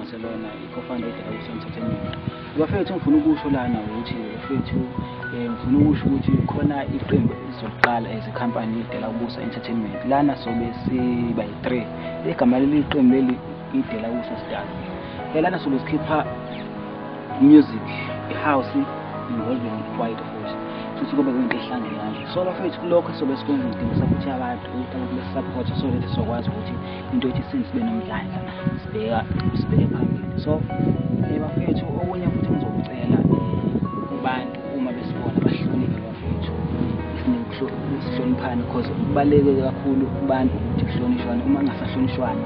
Barcelona i-co-founder ye-Dawusa Entertainment. Bafethu ngifuna ukusho lana ukuthi bafethu ngifuna ukusho ukuthi khona iqembu elizoqala as a company iDelakubusa Entertainment. Lana sobe siba yi-3. Igama leli qembu leli iDelakubusa Stars. Lana sobe sikhipha music, i-house involving white futhi. Futhi kube kuyinto ehlangene. So bafethu kulokho sobe sikwenza ukuthi support abantu, ukuthi abantu besisupport so that sizokwazi ukuthi into ethi sibe nomdlandla sibheke phambili. So bafethu okunye futhi ngizokucela kubantu uma besibona bahloniphe bafethu isihloniphane because kubaluleke kakhulu kubantu ukuthi kuhlonishwane. Uma kungasahlonishwana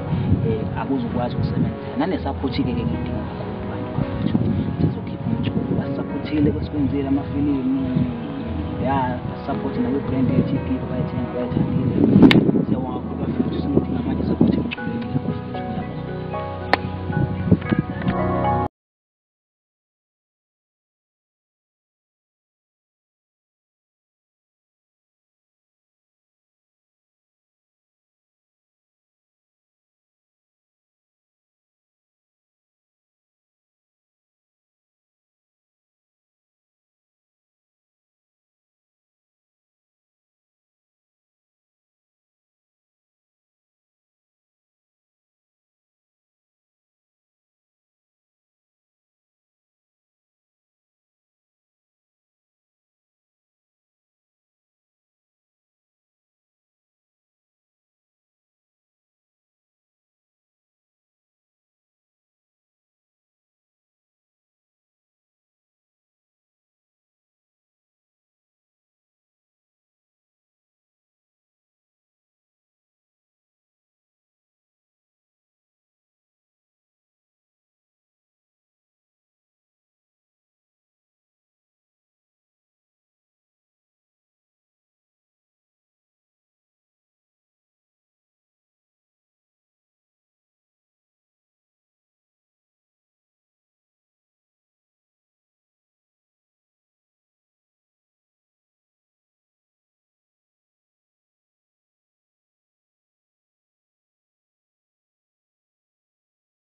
akuzukwazi ukusebenzela. Nanesupport-ke ngidinga kakhulu kubantu bafethu sizokhipha umculo basupportile kwesikwenzile amafilimu support nawe brand yethu iPipa bayithandile. Siyabonga.